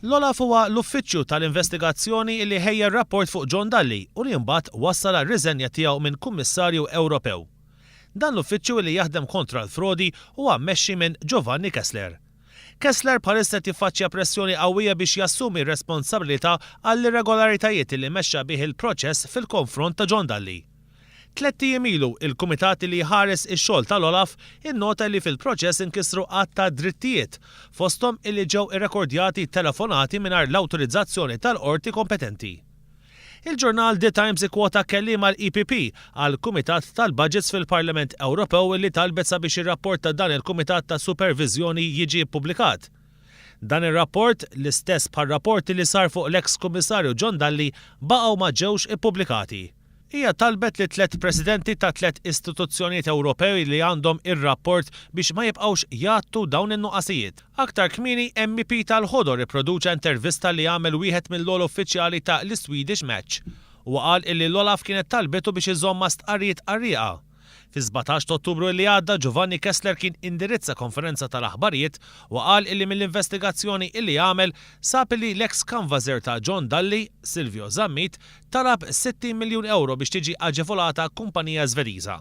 L-Olaf huwa l-uffiċċju tal-investigazzjoni li ħejja r-rapport fuq John Dalli u li mbagħad wassal għar-riżenja tiegħu minn Kummissarju Ewropew. Dan l-uffiċċju li jaħdem kontra l-frodi huwa mmexxi minn Giovanni Kessler. Kessler bħalissa tiffaċċja pressjoni qawwija biex jassumi r-responsabilità għall-irregolaritajiet li mexxa bih il-proċess fil-konfront ta' John Dalli. 3 ijiem ilu il-Kumitat li ħares ix-xogħol tal-Olaf innota li fil-proċess inkisru qatt ta' drittijiet fosthom illi ġew irrekordjati telefonati mingħajr l-awtorizzazzjoni tal-qorti kompetenti. Il-ġurnal The Times ikkwota kelliema l-EPP għal Kumitat tal-Budgets fil-Parlament Ewropew li talbet sabiex ir-rapport ta' dan il-Kumitat ta' Supervizjoni jiġi ppubblikat. Dan ir-rapport, l-istess bħar-rapporti li sar fuq l-eks Kummissarju John Dalli, baqgħu ma ġewx ippubblikati. Hija talbet li 3 presidenti ta' 3 istituzzjonijiet Ewropej li għandhom ir-rapport biex ma jibqgħux jagħtu dawn in-nuqqasijiet. Aktar kmieni MEP tal-ħodor ipproduċa intervista li għamel wieħed mill-logħol uffiċjali ta' l-Swedish Match u qal illi l-Olaf kienet talbetu biex iżomma stqarrijiet qarrieqa. Fi 17 Ottubru li għadda Giovanni Kessler kien indirizza konferenza tal-aħbarijiet u qal illi mill-investigazzjoni illi għamel sab li l-ex canvasser ta' John Dalli, Silvio Zammit, talab 60 miljun euro biex tiġi aġevolata kumpanija Żvediża.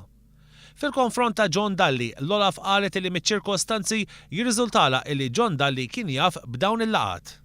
Fil-konfront ta' John Dalli, l-Olaf qalet li miċ-ċirkostanzi jirriżultala illi John Dalli kien jaf b'dawn il-laqat.